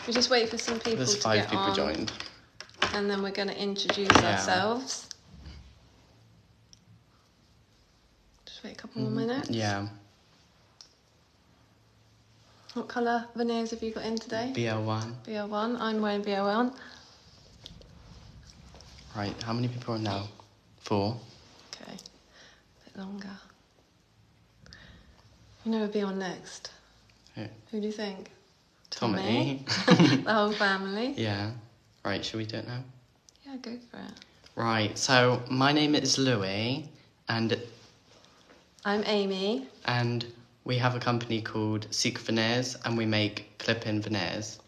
We just wait for some people There's to 5 get people on, joined. and then we're going to introduce ourselves. Just wait a couple more minutes. Yeah. What colour veneers have you got in today? BL1. BL1. I'm wearing BL1. Right, how many people are on now? 4. Okay, a bit longer. You know who'll be on next? Who do you think? Tommy. The whole family. Yeah. Right, shall we do it now? Yeah, go for it. Right, so my name is Louis, and I'm Amy. And we have a company called Secret Veneers, and we make clip-in veneers.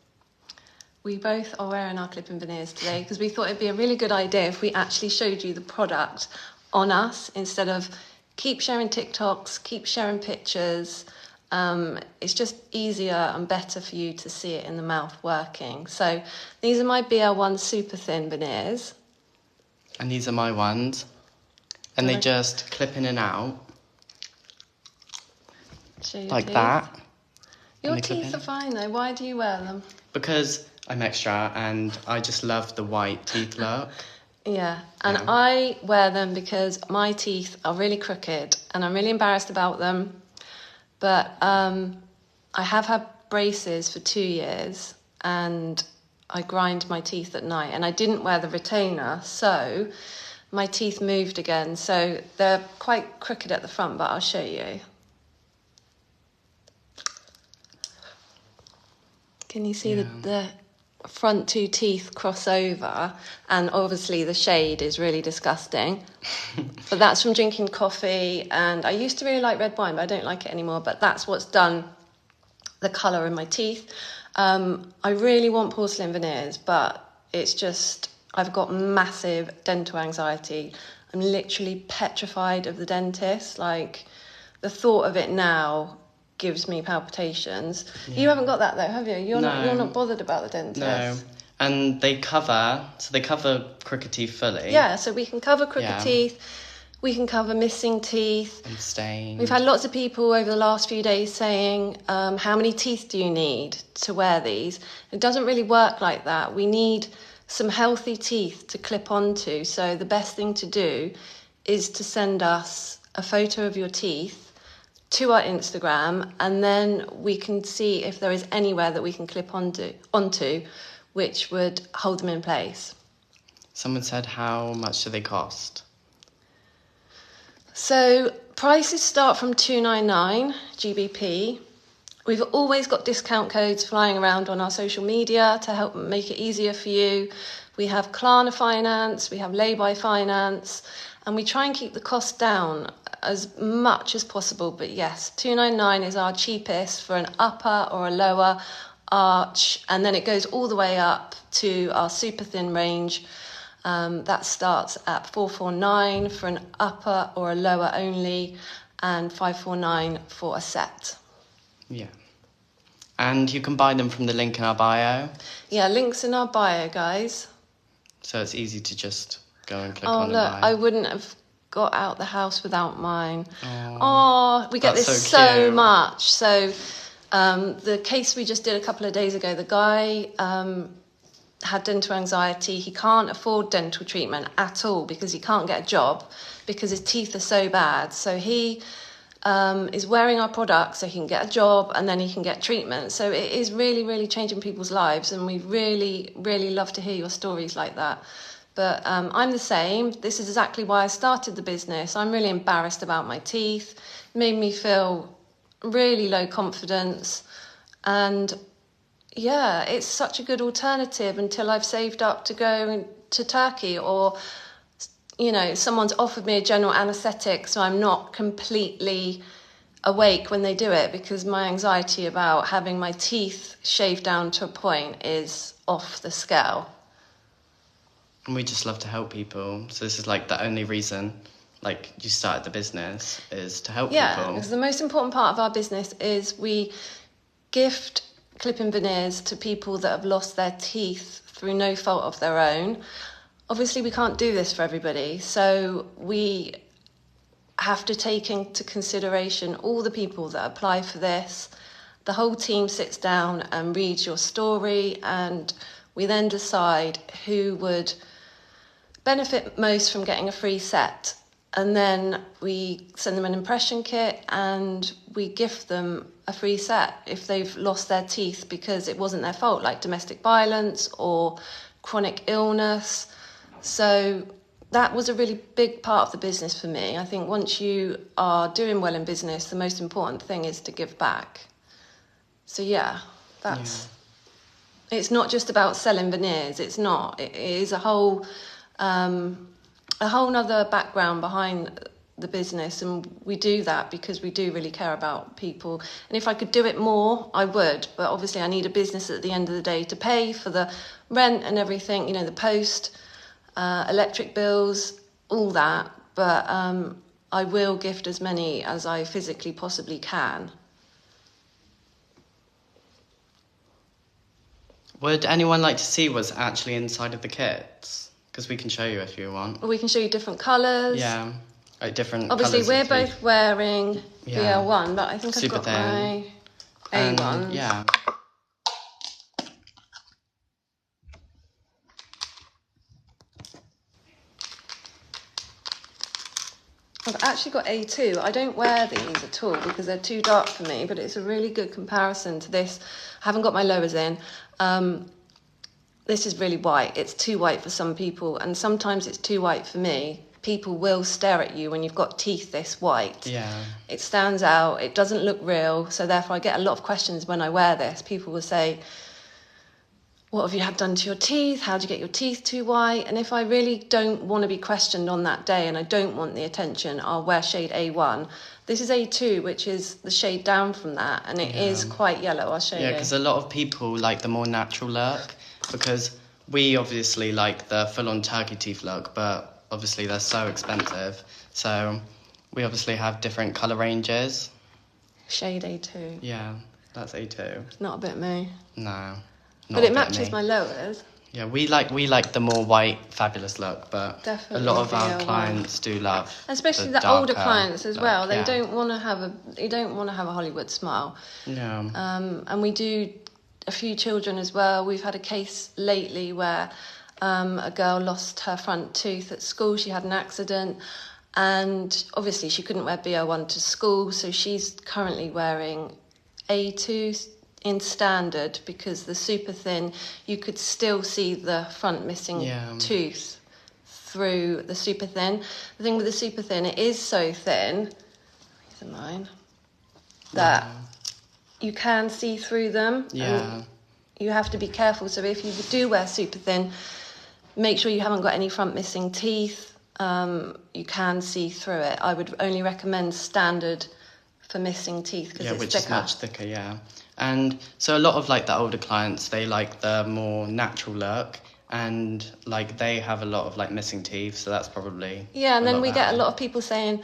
We both are wearing our clip-in veneers today because we thought it'd be a really good idea if we actually showed you the product on us instead of keep sharing TikToks, keep sharing pictures. It's just easier and better for you to see it in the mouth working. So these are my BL1 super thin veneers. And these are my ones. And they just clip in and out. Show your like teeth. that. Your teeth are fine though. Why do you wear them? Because I'm extra and I just love the white teeth look. Yeah, and I wear them because my teeth are really crooked and I'm really embarrassed about them. But I have had braces for 2 years and I grind my teeth at night and I didn't wear the retainer, so my teeth moved again. So they're quite crooked at the front, but I'll show you. Can you see the front 2 teeth cross over? And obviously the shade is really disgusting. But that's from drinking coffee. And I used to really like red wine, but I don't like it anymore. But that's what's done the colour in my teeth. I really want porcelain veneers, but it's just, I've got massive dental anxiety. I'm literally petrified of the dentist. Like, the thought of it now gives me palpitations. Yeah. You haven't got that though, have you? You're not bothered about the dentist. No. And they cover crooked teeth fully. Yeah, so we can cover crooked teeth, we can cover missing teeth. And stain. We've had lots of people over the last few days saying, how many teeth do you need to wear these? It doesn't really work like that. We need some healthy teeth to clip onto. So the best thing to do is to send us a photo of your teeth to our Instagram, and then we can see if there is anywhere that we can clip onto which would hold them in place. Someone said, how much do they cost? So prices start from $299 GBP. We've always got discount codes flying around on our social media to help make it easier for you. We have Klarna Finance, we have Lay-By Finance, and we try and keep the cost down as much as possible. But yes, $299 is our cheapest for an upper or a lower arch, and then it goes all the way up to our super thin range. That starts at $449 for an upper or a lower only, and $549 for a set. Yeah. And you can buy them from the link in our bio. Yeah, links in our bio, guys. So it's easy to just go and click on and look, buy. I wouldn't have got out the house without mine. We get this so much. So the case we just did a couple of days ago, the guy had dental anxiety. He can't afford dental treatment at all because he can't get a job because his teeth are so bad. So he is wearing our product so he can get a job and then he can get treatment. So it is really, really changing people's lives, and we really, really love to hear your stories like that. But I'm the same. This is exactly why I started the business. I'm really embarrassed about my teeth. It made me feel really low confidence. And yeah, it's such a good alternative until I've saved up to go to Turkey, or, you know, someone's offered me a general anaesthetic so I'm not completely awake when they do it, because my anxiety about having my teeth shaved down to a point is off the scale. And we just love to help people. So this is like the only reason like you started the business, is to help people. Yeah, because the most important part of our business is we gift clip-in veneers to people that have lost their teeth through no fault of their own. Obviously, we can't do this for everybody, so we have to take into consideration all the people that apply for this. The whole team sits down and reads your story, and we then decide who would benefit most from getting a free set. And then we send them an impression kit and we gift them a free set if they've lost their teeth because it wasn't their fault, like domestic violence or chronic illness. So that was a really big part of the business for me. I think once you are doing well in business, the most important thing is to give back. So yeah, it's not just about selling veneers. It's not. It is a whole nother background behind the business, and we do that because we do really care about people. And if I could do it more, I would, but obviously I need a business at the end of the day to pay for the rent and everything, the post, electric bills, all that. But I will gift as many as I physically possibly can. Would anyone like to see what's actually inside of the kits? Because we can show you if you want. Or we can show you different colours. Yeah, like different obviously colours. We're both wearing BL1, but I think Super I've got thin. my A1s. Yeah. I've actually got A2. I don't wear these at all because they're too dark for me, but it's a really good comparison to this. I haven't got my lowers in. This is really white. It's too white for some people, and sometimes it's too white for me. People will stare at you when you've got teeth this white. Yeah. It stands out. It doesn't look real, so therefore I get a lot of questions when I wear this. People will say, what have you had done to your teeth? How do you get your teeth too white? And if I really don't want to be questioned on that day and I don't want the attention, I'll wear shade A1. This is A2, which is the shade down from that, and it is quite yellow. I'll show you. Yeah, because a lot of people like the more natural look, because we obviously like the full-on turkey teeth look, but obviously they're so expensive. So we obviously have different colour ranges. Shade A2. Yeah, that's A2. It's not a bit me. No. But it matches my lowers. Yeah, we like the more white, fabulous look, but definitely a lot of our BL1. Clients do love, especially the older clients as well. They yeah. don't want to have a Hollywood smile. Yeah. And we do a few children as well. We've had a case lately where a girl lost her front tooth at school. She had an accident, and obviously she couldn't wear BL1 to school, so she's currently wearing A2 in standard, because the super thin, you could still see the front missing tooth through the super thin. The thing with the super thin, it is so thin, these are mine, that you can see through them. Yeah. You have to be careful. So if you do wear super thin, make sure you haven't got any front missing teeth. You can see through it. I would only recommend standard for missing teeth because it's which thicker. Is much thicker, yeah. And so a lot of like the older clients, they like the more natural look, and like they have a lot of like missing teeth, so that's probably and then we get a lot of people saying,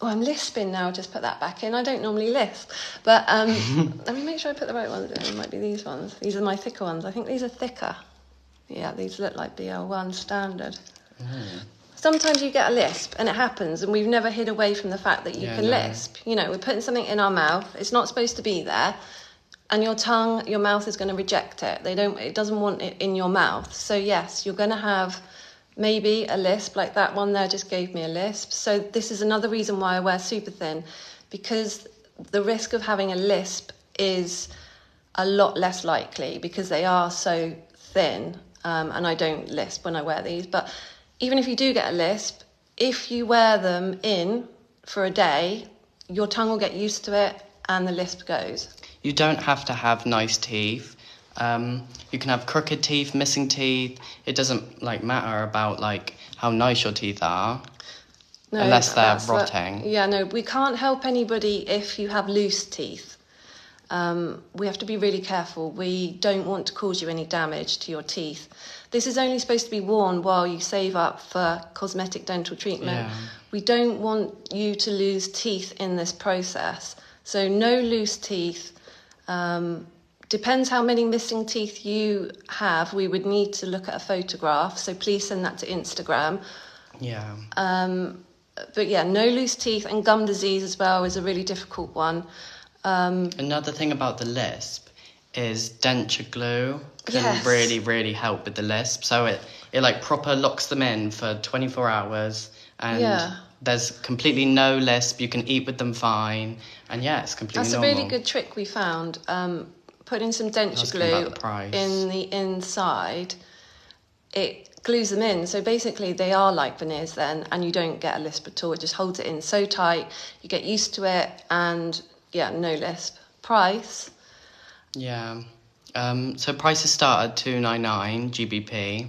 oh, I'm lisping now, just put that back in. I don't normally lisp, but let me make sure I put the right ones in. It might be these ones. These are my thicker ones. I think these are thicker. Yeah, these look like BL1 standard. Sometimes you get a lisp, and it happens, and we've never hid away from the fact that you can lisp. We're putting something in our mouth. It's not supposed to be there. And your mouth is going to reject it. It doesn't want it in your mouth. So yes, you're going to have maybe a lisp, like that one there just gave me a lisp. So this is another reason why I wear super thin, because the risk of having a lisp is a lot less likely because they are so thin. And I don't lisp when I wear these. But even if you do get a lisp, if you wear them in for a day, your tongue will get used to it and the lisp goes. You don't have to have nice teeth. You can have crooked teeth, missing teeth. It doesn't matter about how nice your teeth are, unless they're rotting. We can't help anybody if you have loose teeth. We have to be really careful. We don't want to cause you any damage to your teeth. This is only supposed to be worn while you save up for cosmetic dental treatment. We don't want you to lose teeth in this process. So no loose teeth. Depends how many missing teeth you have. We would need to look at a photograph. So please send that to Instagram. But yeah, no loose teeth, and gum disease as well is a really difficult one. Another thing about the lisp is denture glue can Yes. really, really help with the lisp. So it like proper locks them in for 24 hours, and Yeah. there's completely no lisp. You can eat with them fine, and yeah, it's completely That's normal. a really good trick we found. Putting some denture Asking about glue the price. in the inside, it glues them in. So basically they are like veneers then, and you don't get a lisp at all. It just holds it in so tight, you get used to it, and yeah, no lisp. Price? Yeah. So prices start at $299 GBP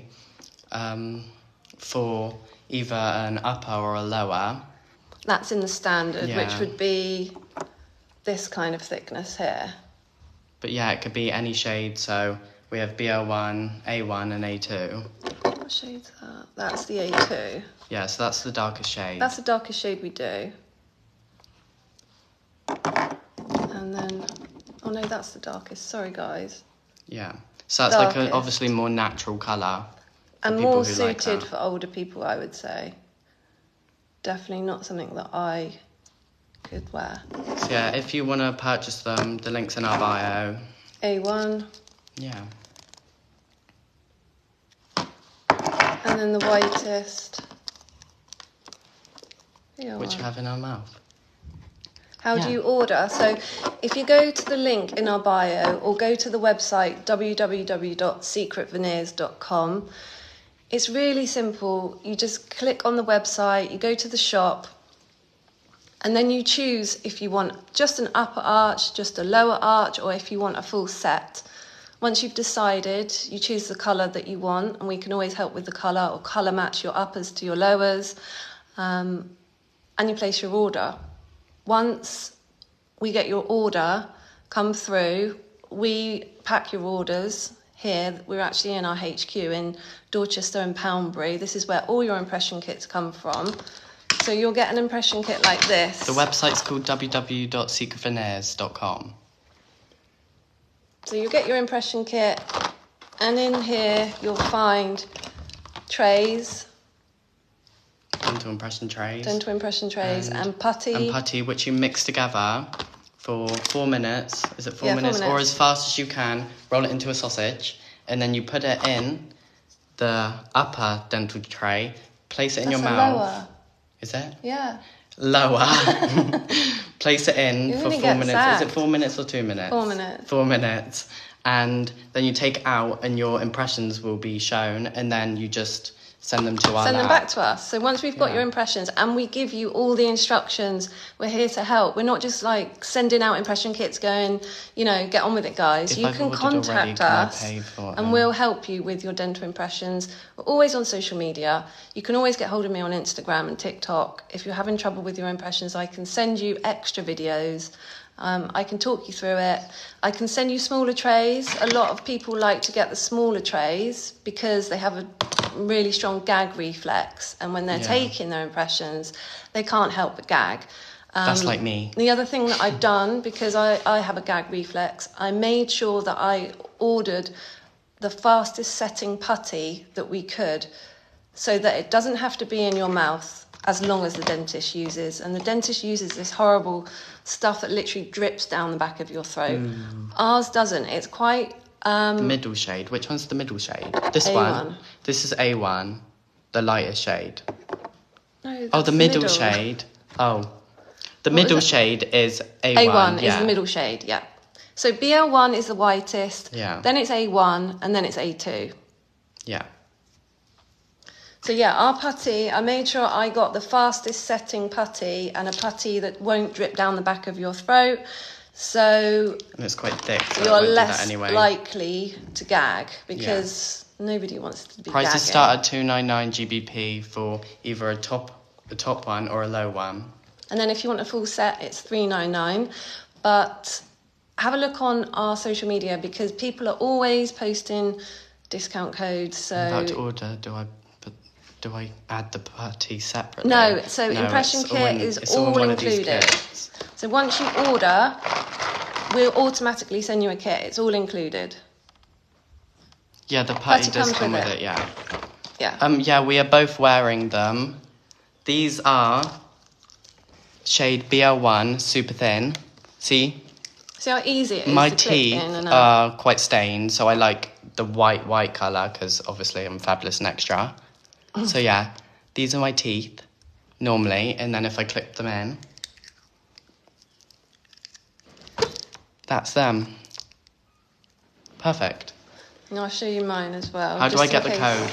for either an upper or a lower. That's in the standard, Yeah. which would be this kind of thickness here. But yeah, it could be any shade. So we have BL1, A1 and A2. What shade's that? That's the A2. Yeah, so that's the darkest shade. That's the darkest shade we do. And then, oh no, that's the darkest. Sorry, guys. Yeah. So that's like Darkest. obviously more natural colour. And people more who like suited that. for older people, I would say. Definitely not something that I could wear. So yeah, if you want to purchase them, the link's in our bio. A1. Yeah. And then the whitest. Which you have in our mouth. How do Yeah. you order? So if you go to the link in our bio or go to the website www.secretveneers.com, it's really simple. You just click on the website, you go to the shop, and then you choose if you want just an upper arch, just a lower arch, or if you want a full set. Once you've decided, you choose the colour that you want, and we can always help with the colour or colour match your uppers to your lowers, and you place your order. Once we get your order come through, we pack your orders here. We're actually in our HQ in Dorchester and Poundbury. This is where all your impression kits come from. So you'll get an impression kit like this. The website's called www.secretveneers.com. So you'll get your impression kit, and in here you'll find trays, Dental impression trays. and putty. And putty, which you mix together for 4 minutes. Is it 4 Yeah, 4 minutes? Or minutes. as fast as you can, roll it into a sausage, and then you put it in the upper dental tray, place it in That's your a mouth. lower. Is it? Yeah, Lower. Place it in You're for gonna 4 get minutes. sacked. Is it 4 minutes or 2 minutes? 4 minutes. 4 minutes. And then you take out and your impressions will be shown, and then you just send them to our Send them lab. back to us. So once we've got Yeah. your impressions and we give you all the instructions, we're here to help. We're not just like sending out impression kits going, get on with it, guys. If you I've can ordered already, contact can I us pay for and them? we'll help you with your dental impressions. We're always on social media. You can always get hold of me on Instagram and TikTok. If you're having trouble with your impressions, I can send you extra videos. I can talk you through it. I can send you smaller trays. A lot of people like to get the smaller trays because they have a really strong gag reflex, and when they're Yeah. taking their impressions, they can't help but gag. That's like me. The other thing that I've done, because I have a gag reflex, I made sure that I ordered the fastest setting putty that we could, so that it doesn't have to be in your mouth as long as the dentist uses. And the dentist uses this horrible stuff that literally drips down the back of your throat. Ours doesn't. It's quite... The middle shade. Which one's the middle shade? This A1. one. This is A1, the lightest shade. No, Oh, that's the middle shade. Oh. The middle is it? shade is A1. A1 yeah. is the middle shade, yeah. So BL1 is the whitest, Yeah. then it's A1, and then it's A2. Yeah. So yeah, our putty, I made sure I got the fastest setting putty and a putty that won't drip down the back of your throat. So And it's quite thick, so it you're won't do that less anyway. likely to gag, because nobody wants to be Prices gagging. start at $299 GBP for either a top one or a low one. And then if you want a full set, it's $399. But have a look on our social media, because people are always posting discount codes. So I'm about to order. Do I add the putty separately? no, so No, impression it's all kit in- is it's all in all one of these included. kits. So once you order, we'll automatically send you a kit. It's all included. Yeah, the Putty putty does comes come with with it. it. Yeah. Yeah. Yeah, we are both wearing them. These are shade BL1 super thin. See how easy it is my to click teeth in and out. are quite stained, so I like the white colour because obviously I'm fabulous and extra. So yeah, these are my teeth normally, and then if I clip them in, that's them. Perfect. And I'll show you mine as well. How do I just get in the case. code?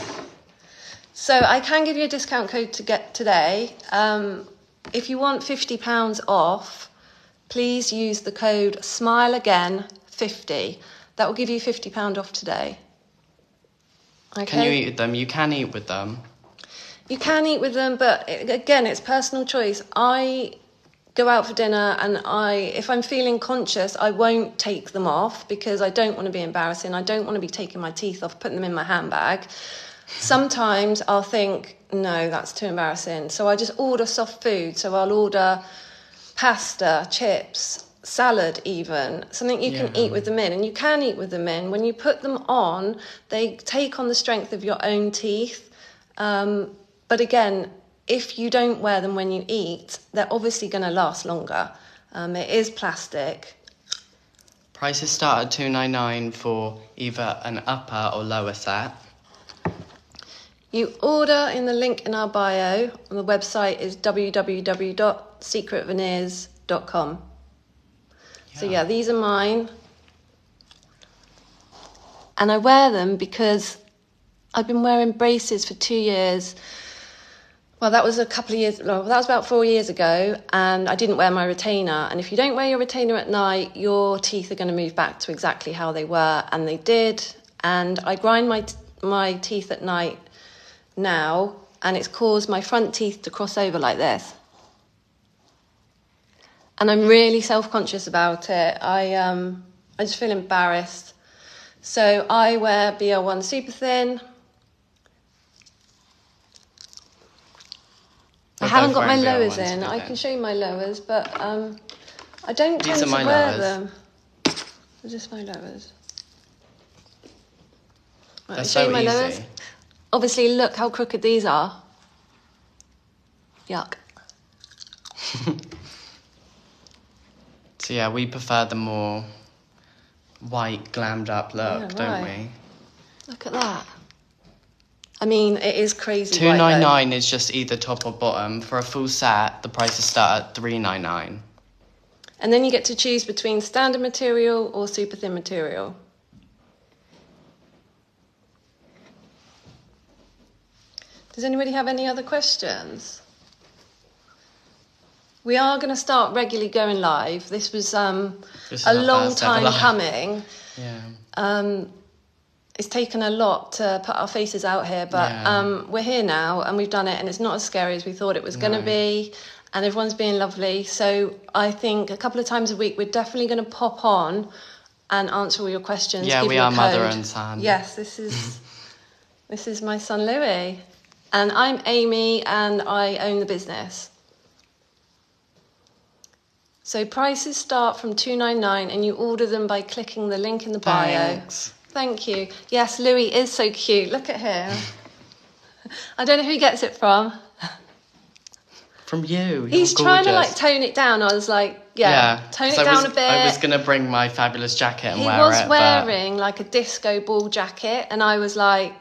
So I can give you a discount code to get today. If you want £50 off, please use the code SMILEAGAIN50. That will give you £50 off today. Okay? Can you eat with them? You can eat with them. You can eat with them, but again, it's personal choice. I go out for dinner and if I'm feeling conscious, I won't take them off because I don't want to be embarrassing. I don't want to be taking my teeth off, putting them in my handbag. Sometimes I'll think, no, that's too embarrassing. So I just order soft food. So I'll order pasta, chips, salad even, something you can eat with them in. And you can eat with them in. When you put them on, they take on the strength of your own teeth. But again, if you don't wear them when you eat, they're obviously going to last longer. It is plastic. Prices start at $2.99 for either an upper or lower set. You order in the link in our bio, and the website is www.secretveneers.com. So yeah, these are mine. And I wear them because I've been wearing braces for 2 years. Well, that was that was about 4 years ago, and I didn't wear my retainer. And if you don't wear your retainer at night, your teeth are going to move back to exactly how they were, and they did. And I grind my teeth at night now, and it's caused my front teeth to cross over like this. And I'm really self-conscious about it. I just feel embarrassed. So I wear BL1 super thin. I haven't got my lowers in. I can show you my lowers, but I don't tend to wear them. They're just my lowers. Right, They're so easy. Lowers. Obviously, look how crooked these are. Yuck. So yeah, we prefer the more white, glammed up look, don't we? Look at that. I mean, it is crazy. $2.99 is just either top or bottom. For a full set, the prices start at $3.99. And then you get to choose between standard material or super thin material. Does anybody have any other questions? We are going to start regularly going live. This was a long time coming. Yeah. It's taken a lot to put our faces out here, but we're here now and we've done it, and it's not as scary as we thought it was going to be, and everyone's being lovely. So I think a couple of times a week we're definitely going to pop on and answer all your questions. Yeah, we are mother and son. Yes, this is my son Louis, and I'm Amy, and I own the business. So prices start from $2.99, and you order them by clicking the link in the bio. Thanks. Thank you. Yes, Louis is so cute. Look at him. I don't know who he gets it from. From you. He's trying to tone it down. I was like, tone it down a bit. I was going to bring my fabulous jacket and wear it. He was wearing like a disco ball jacket, and I was like,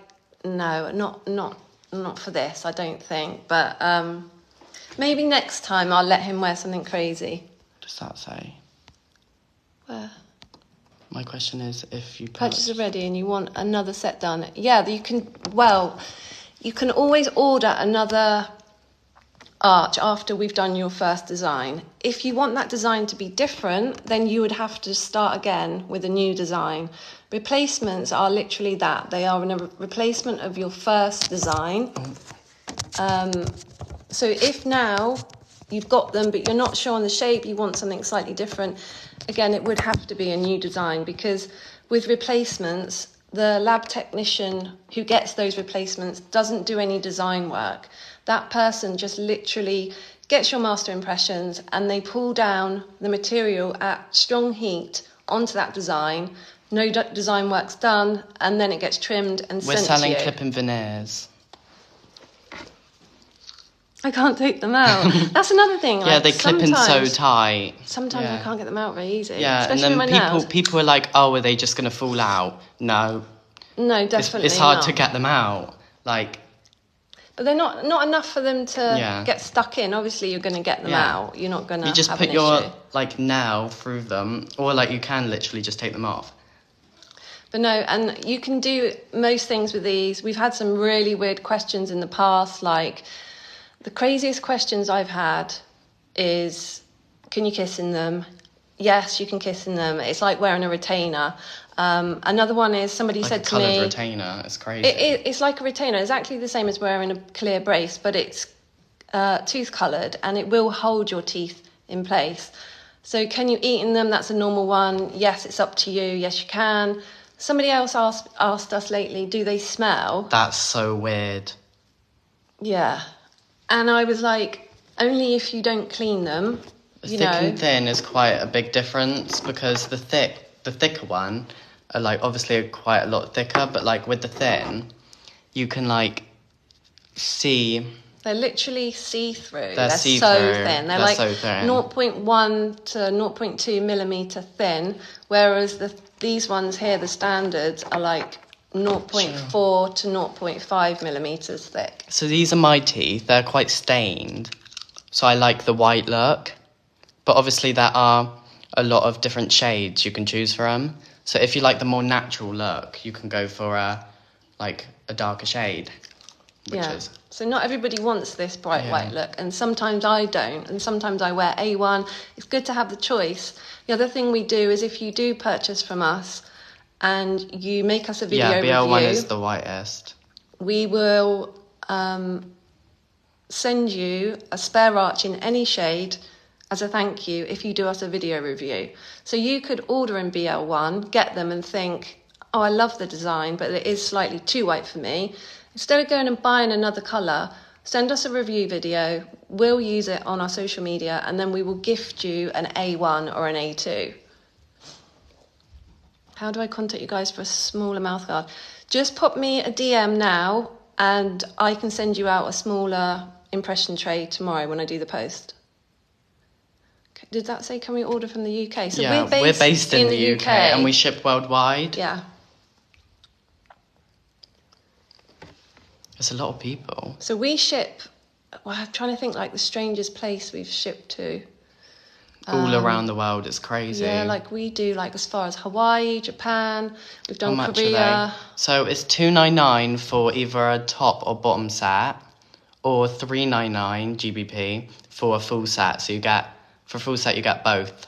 no, not for this, I don't think. But maybe next time I'll let him wear something crazy. What does that say? Where? My question is, if you purchase already and you want another set done, you can always order another arch after we've done your first design. If you want that design to be different, then you would have to start again with a new design. Replacements are literally that. They are a replacement of your first design. So if now you've got them but you're not sure on the shape, you want something slightly different, again, it would have to be a new design, because with replacements, the lab technician who gets those replacements doesn't do any design work. That person just literally gets your master impressions and they pull down the material at strong heat onto that design. No design work's done, and then it gets trimmed and sent to you. We're selling clip-in veneers. I can't take them out. That's another thing. Yeah, like, they clip in so tight. Sometimes Yeah. I can't get them out very easy. Yeah, especially and with then my nails. people are like, oh, are they just going to fall out? No. No, definitely It's hard not. to get them out. Like... But they're not enough for them to Yeah. get stuck in. Obviously, you're going to get them Yeah. out. You're not going to You just have put an your, issue. like, nail through them. Or, like, you can literally just take them off. But no, and you can do most things with these. We've had some really weird questions in the past, like... The craziest questions I've had is, can you kiss in them? Yes, you can kiss in them. It's like wearing a retainer. Another one is somebody Like said a to me... coloured retainer, it's crazy. It's like a retainer, exactly the same as wearing a clear brace, but it's tooth coloured and it will hold your teeth in place. So can you eat in them? That's a normal one. Yes, it's up to you. Yes, you can. Somebody else asked us lately, do they smell? That's so weird. Yeah. And I was like, only if you don't clean them, Thick and thin is quite a big difference because the thicker one are like obviously quite a lot thicker, but like with the thin, you can like see. They're literally see-through. They're so see-through. thin. They're They're like so thin. 0.1 to 0.2 millimeter thin, whereas these ones here, the standards, are like 0.4 to 0.5 millimeters thick. So these are my teeth. They're quite stained. So I like the white look. But obviously there are a lot of different shades you can choose from. So if you like the more natural look, you can go for a darker shade. So not everybody wants this bright white look, and sometimes I don't, and sometimes I wear A1. It's good to have the choice. The other thing we do is if you do purchase from us, and you make us a video review... Yeah, BL1 is the whitest. We will send you a spare arch in any shade as a thank you if you do us a video review. So you could order in BL1, get them and think, oh, I love the design, but it is slightly too white for me. Instead of going and buying another colour, send us a review video, we'll use it on our social media, and then we will gift you an A1 or an A2. How do I contact you guys for a smaller mouth guard? Just pop me a DM now and I can send you out a smaller impression tray tomorrow when I do the post. Did that say can we order from the UK? So yeah, we're based in the UK and we ship worldwide. Yeah. There's a lot of people. So we ship, well, I'm trying to think like the strangest place we've shipped to. All around the world, it's crazy. Yeah, like we do like as far as Hawaii, Japan, we've done How much Korea. Are they? So it's $2.99 for either a top or bottom set, or $3.99 GBP for a full set. So for a full set you get both.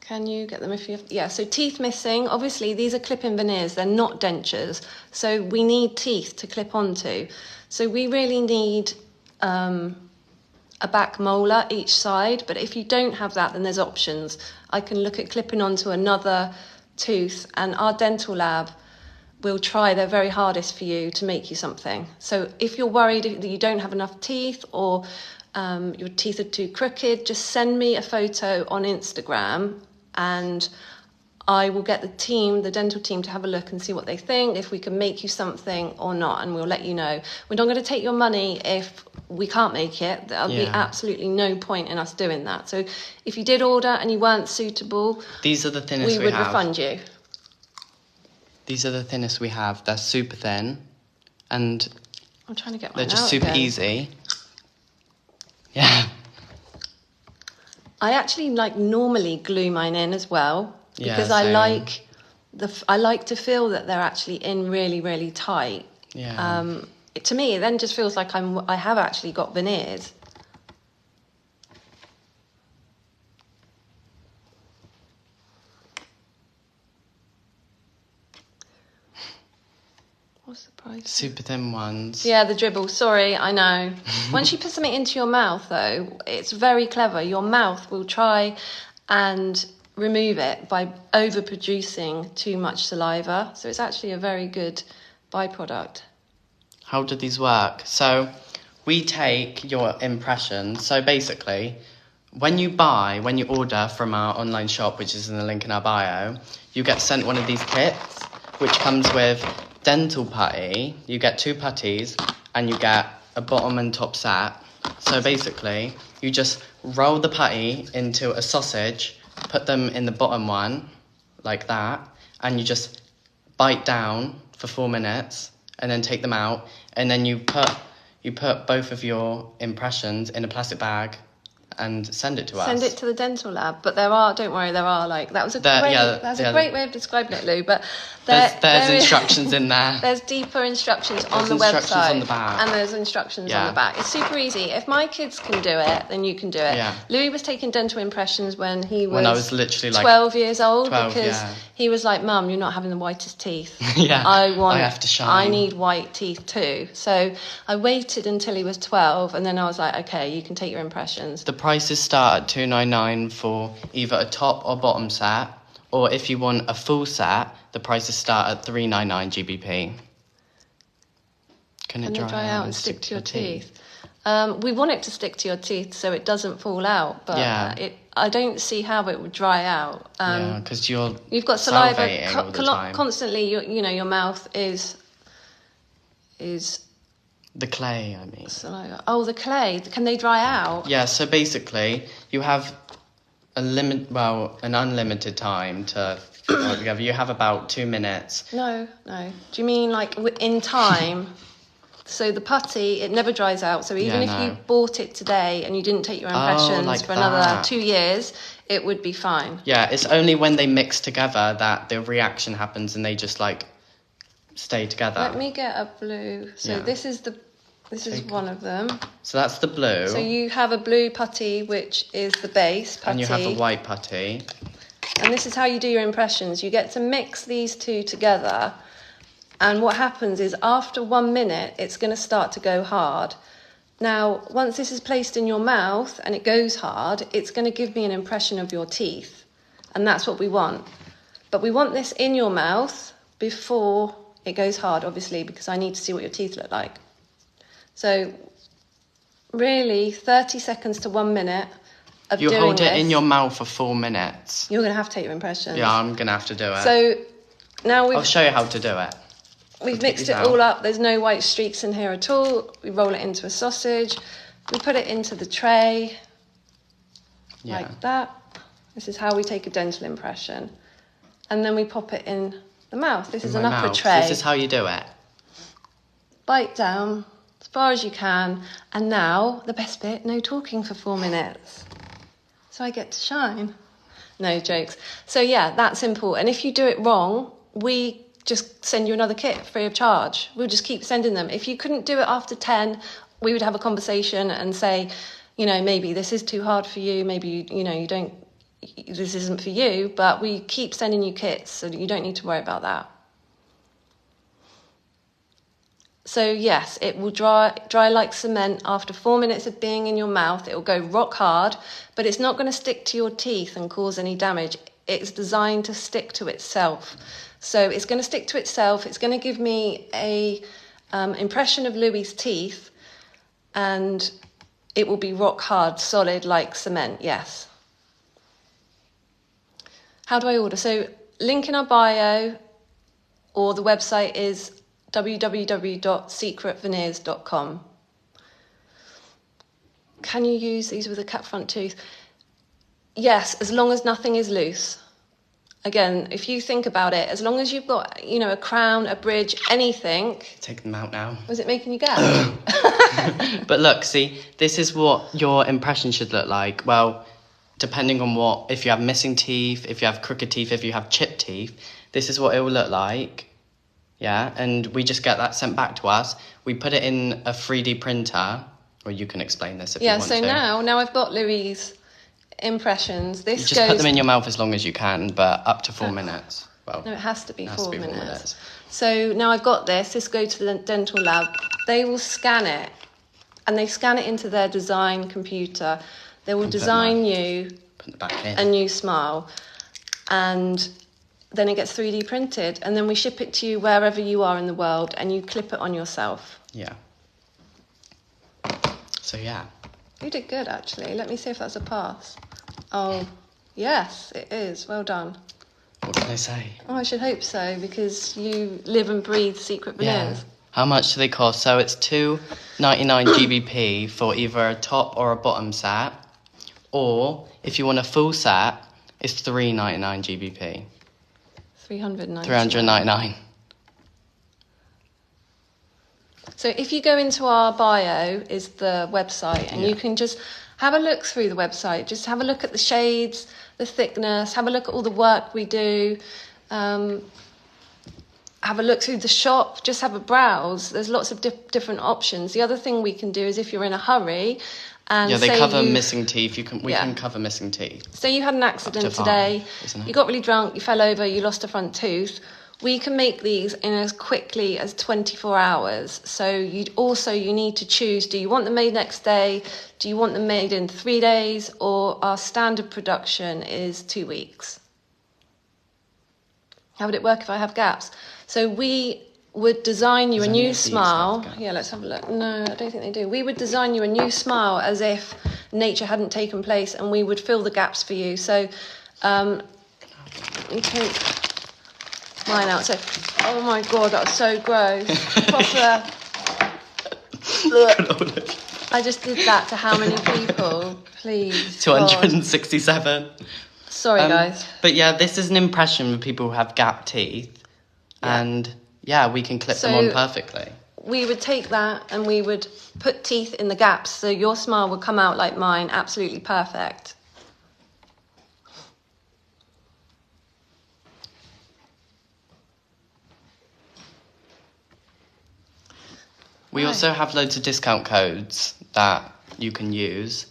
Can you get them if you have... Yeah, so teeth missing. Obviously, these are clip-in veneers. They're not dentures. So we need teeth to clip onto. So we really need a back molar each side. But if you don't have that, then there's options. I can look at clipping onto another tooth, and our dental lab will try their very hardest for you to make you something. So if you're worried that you don't have enough teeth or your teeth are too crooked, just send me a photo on Instagram and I will get the dental team, to have a look and see what they think, if we can make you something or not, and we'll let you know. We're not going to take your money if we can't make it. There'll be absolutely no point in us doing that. So if you did order and you weren't suitable, these are the thinnest we would refund you. These are the thinnest we have. They're super thin and I'm trying to get they're mine just out super again. easy. Yeah. I actually normally glue mine in as well because Yeah, I same. I like to feel that they're actually in really, really tight. Yeah. To me, it then just feels like I have actually got veneers. What's the price? Super thin ones. Yeah, the dribble. Sorry, I know. Once you put something into your mouth, though, it's very clever. Your mouth will try and remove it by overproducing too much saliva. So it's actually a very good byproduct. How do these work? So we take your impression. So basically, when you order from our online shop, which is in the link in our bio, you get sent one of these kits, which comes with dental putty. You get 2 putties and you get a bottom and top set. So basically, you just roll the putty into a sausage, put them in the bottom one, like that, and you just bite down for 4 minutes, and then take them out, and then you put both of your impressions in a plastic bag, and send it to us. Send it to the dental lab. But don't worry, that was a great way of describing it, Lou. But there's instructions in there. There's deeper instructions on the website. On the back. And there's instructions on the back. It's super easy. If my kids can do it, then you can do it. Yeah. Louis was taking dental impressions when I was literally 12 years old, because he was like, Mum, you're not having the whitest teeth. Yeah. I have to shine. I need white teeth too. So I waited until he was 12, and then I was like, okay, you can take your impressions. The prices start at $299 for either a top or bottom set, or if you want a full set, the prices start at $399 GBP. Can it dry out and stick to your teeth? We want it to stick to your teeth so it doesn't fall out, but I don't see how it would dry out. Because you've got saliva constantly. Your mouth is the clay. I mean, saliva. Oh, the clay. Can they dry out? Yeah. So basically, you have an unlimited time to work together. You have about 2 minutes. No. Do you mean like in time? So the putty, it never dries out. So even if you bought it today and you didn't take your impressions for another 2 years, it would be fine. Yeah, it's only when they mix together that the reaction happens and they just like stay together. Let me get a blue. So this is one of them. So that's the blue. So you have a blue putty, which is the base putty. And you have a white putty. And this is how you do your impressions. You get to mix these two together. And what happens is after 1 minute, it's going to start to go hard. Now, once this is placed in your mouth and it goes hard, it's going to give me an impression of your teeth. And that's what we want. But we want this in your mouth before it goes hard, obviously, because I need to see what your teeth look like. So really 30 seconds to 1 minute of doing this. You hold it in your mouth for 4 minutes. You're going to have to take your impressions. Yeah, I'm going to have to do it. So now I'll show you how to do it. We've mixed it all up. There's no white streaks in here at all. We roll it into a sausage. We put it into the tray like that. This is how we take a dental impression. And then we pop it in the mouth. This is an upper tray. This is how you do it. Bite down as far as you can. And now, the best bit, no talking for 4 minutes. So I get to shine. No jokes. So yeah, that simple. And if you do it wrong, we just send you another kit free of charge. We'll just keep sending them. If you couldn't do it after 10, we would have a conversation and say, maybe this is too hard for you. Maybe, this isn't for you, but we keep sending you kits, so you don't need to worry about that. So yes, it will dry like cement after 4 minutes of being in your mouth. It will go rock hard, but it's not going to stick to your teeth and cause any damage. It's designed to stick to itself. So it's going to stick to itself. It's going to give me a impression of Louis's teeth, and it will be rock hard, solid like cement, yes. How do I order? So link in our bio, or the website is www.secretveneers.com. Can you use these with a cat front tooth? Yes, as long as nothing is loose. Again, if you think about it, as long as you've got, a crown, a bridge, anything. Take them out now. Was it making you go? But look, see, this is what your impression should look like. Well, depending on if you have missing teeth, if you have crooked teeth, if you have chipped teeth, this is what it will look like. Yeah, and we just get that sent back to us. We put it in a 3D printer, or you can explain this if you want to. Yeah, so now I've got Louis' impressions. You just put them in your mouth as long as you can, but up to 4 minutes. Well, no, it has to be 4 minutes. So now I've got this. This goes to the dental lab. They will scan it, and they scan it into their design computer. They will design you a new smile, and then it gets 3D printed, and then we ship it to you wherever you are in the world, and you clip it on yourself. Yeah. So yeah. You did good, actually. Let me see if that's a pass. Oh, yes, it is. Well done. What can I say? Oh, I should hope so, because you live and breathe Secret Veneers. How much do they cost? So it's $2.99 GBP for either a top or a bottom set, or if you want a full set, it's $3.99 GBP. 399. So if you go into our bio is the website, and you can just have a look through the website. Just have a look at the shades, the thickness, have a look at all the work we do. Have a look through the shop, just have a browse. There's lots of different options. The other thing we can do is if you're in a hurry and they cover missing teeth. We can cover missing teeth. Say you had an accident today, you got really drunk, you fell over, you lost a front tooth. We can make these in as quickly as 24 hours. So you need to choose, do you want them made next day? Do you want them made in 3 days? Or our standard production is 2 weeks? How would it work if I have gaps? So we would design you a new smile. Yeah, let's have a look. No, I don't think they do. We would design you a new smile as if nature hadn't taken place, and we would fill the gaps for you. So you take mine out. So, oh my God, that was so gross. Proper. Look. I just did that to how many people? Please. 267. God. Sorry, guys. But yeah, this is an impression of people who have gap teeth. Yeah. And yeah, we can clip them on perfectly. We would take that and we would put teeth in the gaps, so your smile would come out like mine, absolutely perfect. We also have loads of discount codes that you can use,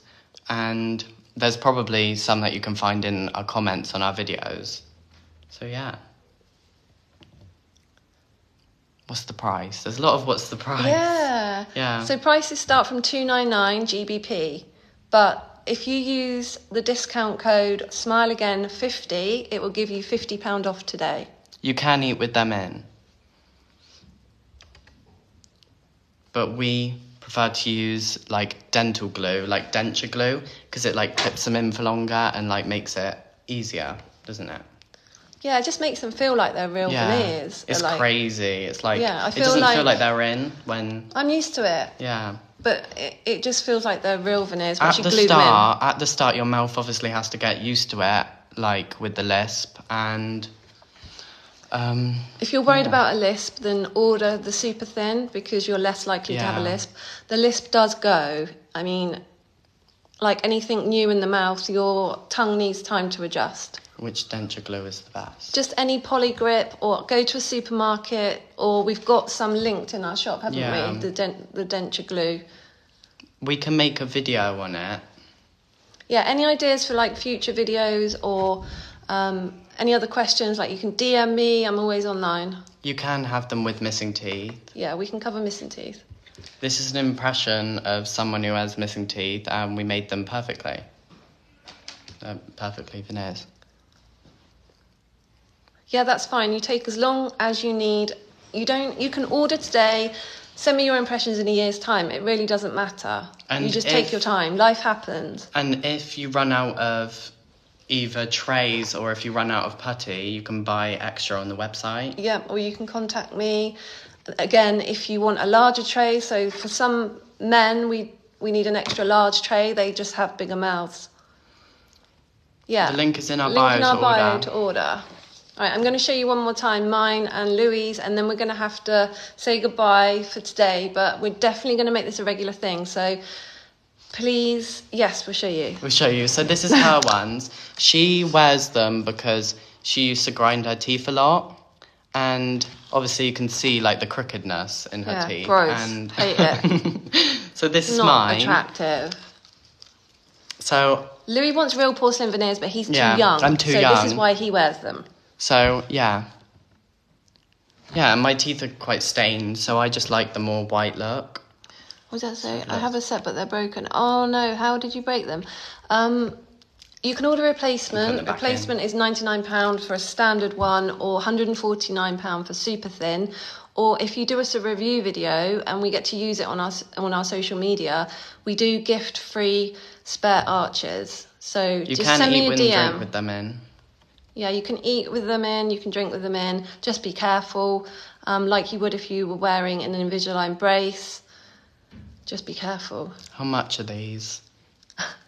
and there's probably some that you can find in our comments on our videos. So yeah. What's the price? There's a lot of what's the price. Yeah. So prices start from $2.99 GBP, but if you use the discount code SmileAgain50, it will give you £50 off today. You can eat with them in. But we prefer to use like dental glue, like denture glue, because it like clips them in for longer and like makes it easier, doesn't it? Yeah, it just makes them feel like they're real veneers. It's like, crazy. It's like, it doesn't feel like they're in when... I'm used to it. Yeah. But it just feels like they're real veneers once you glue them in. At the start, your mouth obviously has to get used to it, like with the lisp, and... if you're worried about a lisp, then order the super thin, because you're less likely to have a lisp. The lisp does go. I mean, like anything new in the mouth, your tongue needs time to adjust. Which denture glue is the best? Just any Polygrip, or go to a supermarket, or we've got some linked in our shop, haven't we? The denture glue. We can make a video on it. Yeah, any ideas for like future videos, or any other questions, like you can DM me, I'm always online. You can have them with missing teeth. Yeah, we can cover missing teeth. This is an impression of someone who has missing teeth, and we made them perfectly. Perfectly veneers. Yeah, that's fine. You take as long as you need. You can order today, send me your impressions in a year's time. It really doesn't matter. And you just take your time. Life happens. And if you run out of either trays or if you run out of putty, you can buy extra on the website. Yeah, or you can contact me. Again, if you want a larger tray, so for some men, we need an extra large tray. They just have bigger mouths. Yeah. The link is in our bio to order. All right, I'm going to show you one more time, mine and Louis', and then we're going to have to say goodbye for today, but we're definitely going to make this a regular thing. So please, yes, we'll show you. We'll show you. So this is her ones. She wears them because she used to grind her teeth a lot, and obviously you can see like the crookedness in her teeth. Gross. And hate it. So this is not mine. Attractive. So Louis wants real porcelain veneers, but he's too young. I'm too young. So this is why he wears them. So, yeah. Yeah, and my teeth are quite stained, so I just like the more white look. What does that say? I have a set, but they're broken. Oh, no. How did you break them? You can order a replacement. Replacement is £99 for a standard one, or £149 for super thin. Or if you do us a review video and we get to use it on our social media, we do gift free spare arches. So you just send me a DM. You can eat and drink with them in. Yeah, you can eat with them in, you can drink with them in. Just be careful, like you would if you were wearing an Invisalign brace. Just be careful. How much are these?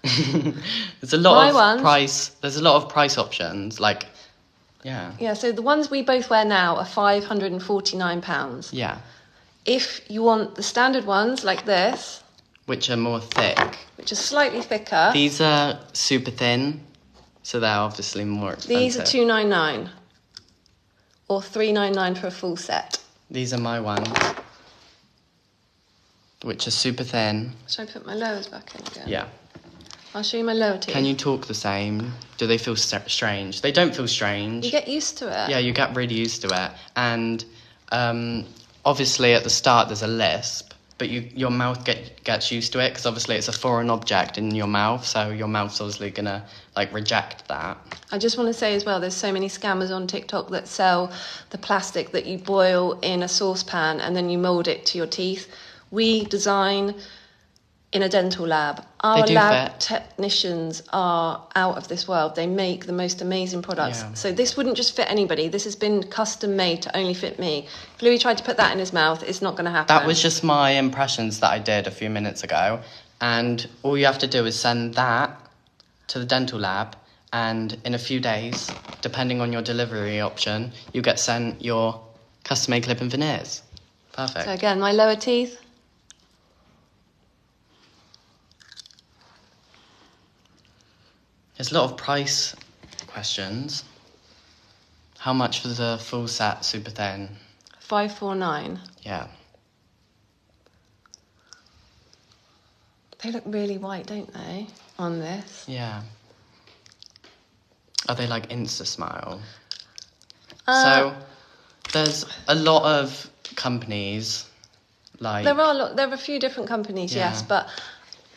There's a lot My of ones- price. There's a lot of price options. Like, yeah, Yeah, so the ones we both wear now are £549. yeah, If you want the standard ones like this, which are more thick. which are slightly thicker, These are super thin, so they're obviously more expensive. these are £299 or £399 for a full set. These are my ones, which are super thin. Should I put my lowers back in again? Yeah. I'll show you my lower teeth. Can you talk the same? Do they feel strange? They don't feel strange. You get used to it. Yeah, you get really used to it. And obviously at the start there's a lisp, but your mouth gets used to it because obviously it's a foreign object in your mouth, so your mouth's obviously gonna like reject that. I just want to say as well, there's so many scammers on TikTok that sell the plastic that you boil in a saucepan and then you mould it to your teeth. We design in a dental lab. Our do lab fit. technicians are out of this world. They make the most amazing products. Yeah. So this wouldn't just fit anybody. This has been custom made to only fit me. If Louis tried to put that in his mouth, it's not going to happen. That was just my impressions that I did a few minutes ago. And all you have to do is send that to the dental lab, and in a few days, depending on your delivery option, you get sent your custom-made clip and veneers. Perfect. So again, my lower teeth. There's a lot of price questions. How much for the full set super thin? $549. Yeah. They look really white, don't they, on this? Yeah. Are they like Insta Smile? Uh, So there's a lot of companies like There are a few different companies, Yeah. yes, but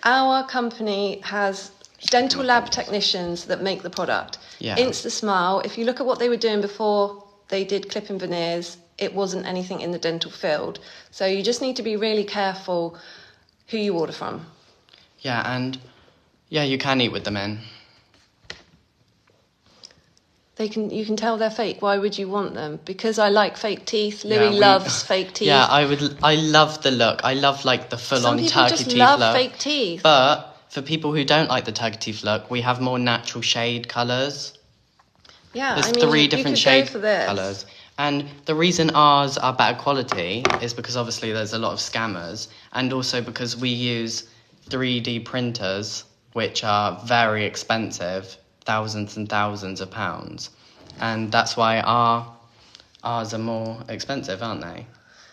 our company has dental lab technicians that make the product. Yeah. InstaSmile, if you look at what they were doing before they did clip and veneers, it wasn't anything in the dental field. So you just need to be really careful who you order from. Yeah, and yeah, you can eat with them in. You can tell they're fake. Why would you want them? Because I like fake teeth. Yeah, Louis loves fake teeth. Yeah, I love the look. I love like the full Some on people turkey just teeth love look. fake teeth. But for people who don't like the turkey teeth look, we have more natural shade colours. Yeah, There's I mean, three you different could shade go for this. colours. And the reason ours are better quality is because obviously there's a lot of scammers, and also because we use 3D printers, which are very expensive, thousands and thousands of pounds. And that's why ours are more expensive, aren't they?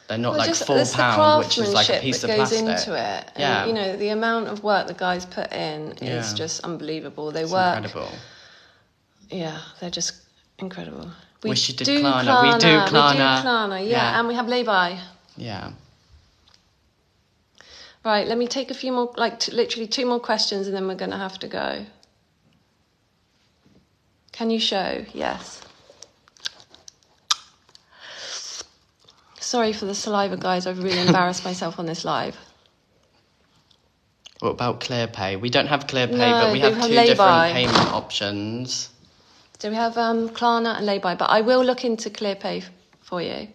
They're not like just, £4, it's the which is like a piece that of goes plastic. into it. And, Yeah. you know, the amount of work the guys put in is Yeah. just unbelievable. They It's work. incredible. Yeah, they're just incredible. Wish you did do Klarna. We do We do Klarna. Klarna, yeah. Yeah. And we have lay-by. Yeah. Right, let me take a few more, literally 2 more questions, and then we're going to have to go. Can you show? Yes. Sorry for the saliva, guys. I've really embarrassed myself on this live. What about ClearPay? We don't have ClearPay, No, but we have we have two lay-by. different payment options. So we have Klarna and lay-by, but I will look into ClearPay for you.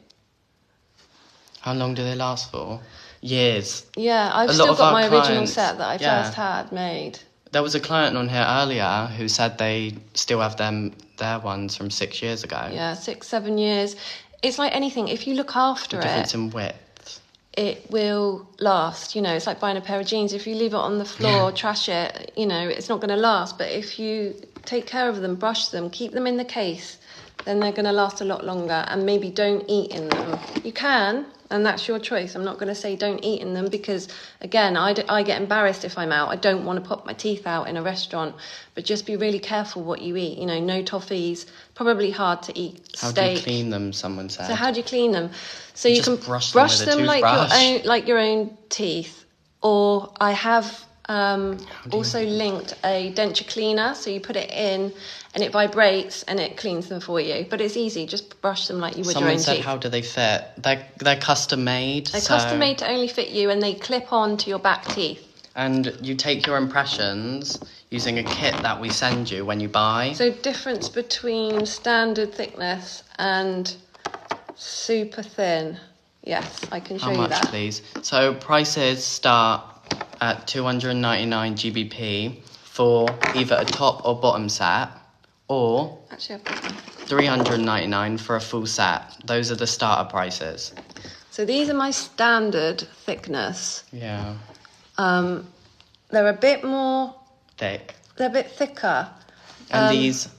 How long do they last for? Years. Yeah, I've A lot still of got our my original clients- set that I yeah. first had made. There was a client on here earlier who said they still have their ones from 6 years ago. Yeah, 6, 7 years. It's like anything. If you look after The difference it, in width. it will last. You know, it's like buying a pair of jeans. If you leave it on the floor, trash it, you know, it's not going to last. But if you take care of them, brush them, keep them in the case, then they're going to last a lot longer. And maybe don't eat in them. You can, and that's your choice. I'm not going to say don't eat in them because, again, I get embarrassed if I'm out. I don't want to pop my teeth out in a restaurant. But just be really careful what you eat. You know, no toffees. Probably hard to eat How steak. do you clean them, someone said. So how do you clean them? So you Just can brush brush them with a them toothbrush. like your own teeth. Or I have also linked a denture cleaner. So you put it in and it vibrates and it cleans them for you. But it's easy. Just brush them like you would your Someone own said, teeth. how do they fit? They're custom made. They're custom made to only fit you and they clip on to your back teeth. And you take your impressions, using a kit that we send you when you buy. So difference between standard thickness and super thin. Yes, I can show How you much, that. please? So prices start at 299 GBP for either a top or bottom set, or Actually, I've got one. 399 for a full set. Those are the starter prices. So these are my standard thickness. Yeah. They're a bit more. Thick. They're a bit thicker. And these are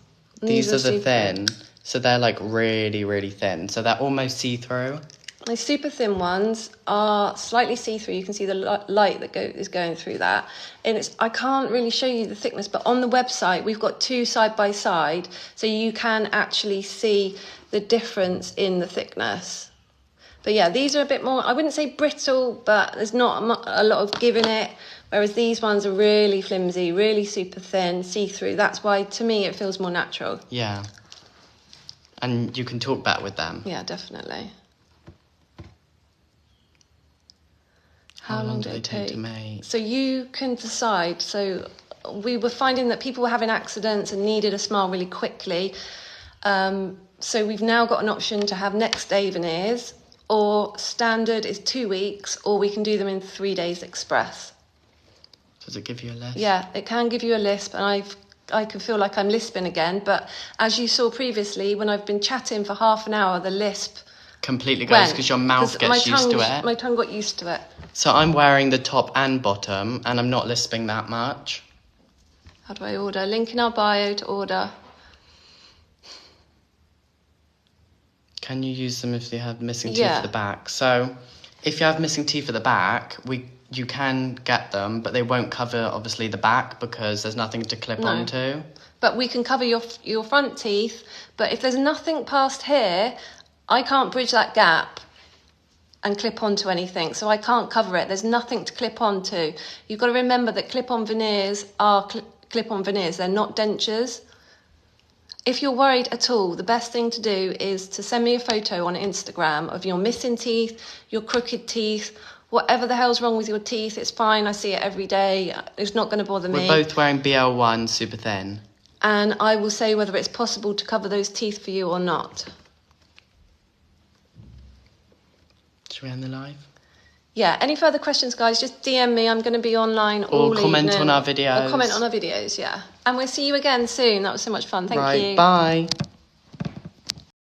the super thin. So they're like really, really thin. So they're almost see-through. My super thin ones are slightly see-through. You can see the light that is going through that. And I can't really show you the thickness, but on the website we've got two side by side, so you can actually see the difference in the thickness. But yeah, these are a bit more, I wouldn't say brittle, but there's not a lot of give in it. Whereas these ones are really flimsy, really super thin, see-through. That's why, to me, it feels more natural. Yeah. And you can talk better with them. Yeah, definitely. How long do they take to make? So you can decide. So we were finding that people were having accidents and needed a smile really quickly. So we've now got an option to have next day veneers, or standard is 2 weeks, or we can do them in 3 days express. Does it give you a list? Yeah, it can give you a lisp, and I can feel like I'm lisping again. But as you saw previously, when I've been chatting for half an hour, the lisp completely goes because your mouth gets used to it. My tongue got used to it. So I'm wearing the top and bottom, and I'm not lisping that much. How do I order? Link in our bio to order. Can you use them if you have missing teeth Yeah. at the back? So if you have missing teeth at the back, you can get them, but they won't cover, obviously, the back because there's nothing to clip onto. But we can cover your front teeth. But if there's nothing past here, I can't bridge that gap and clip onto anything. So I can't cover it. There's nothing to clip onto. You've got to remember that clip-on veneers are clip-on veneers. They're not dentures. If you're worried at all, the best thing to do is to send me a photo on Instagram of your missing teeth, your crooked teeth, whatever the hell's wrong with your teeth. It's fine. I see it every day. It's not going to bother me. We're both wearing BL1 super thin. And I will say whether it's possible to cover those teeth for you or not. Should we end the live? Yeah, any further questions, guys, just DM me. I'm going to be online all evening. Or comment on our videos. Or comment on our videos, yeah. And we'll see you again soon. That was so much fun. Thank you. Bye.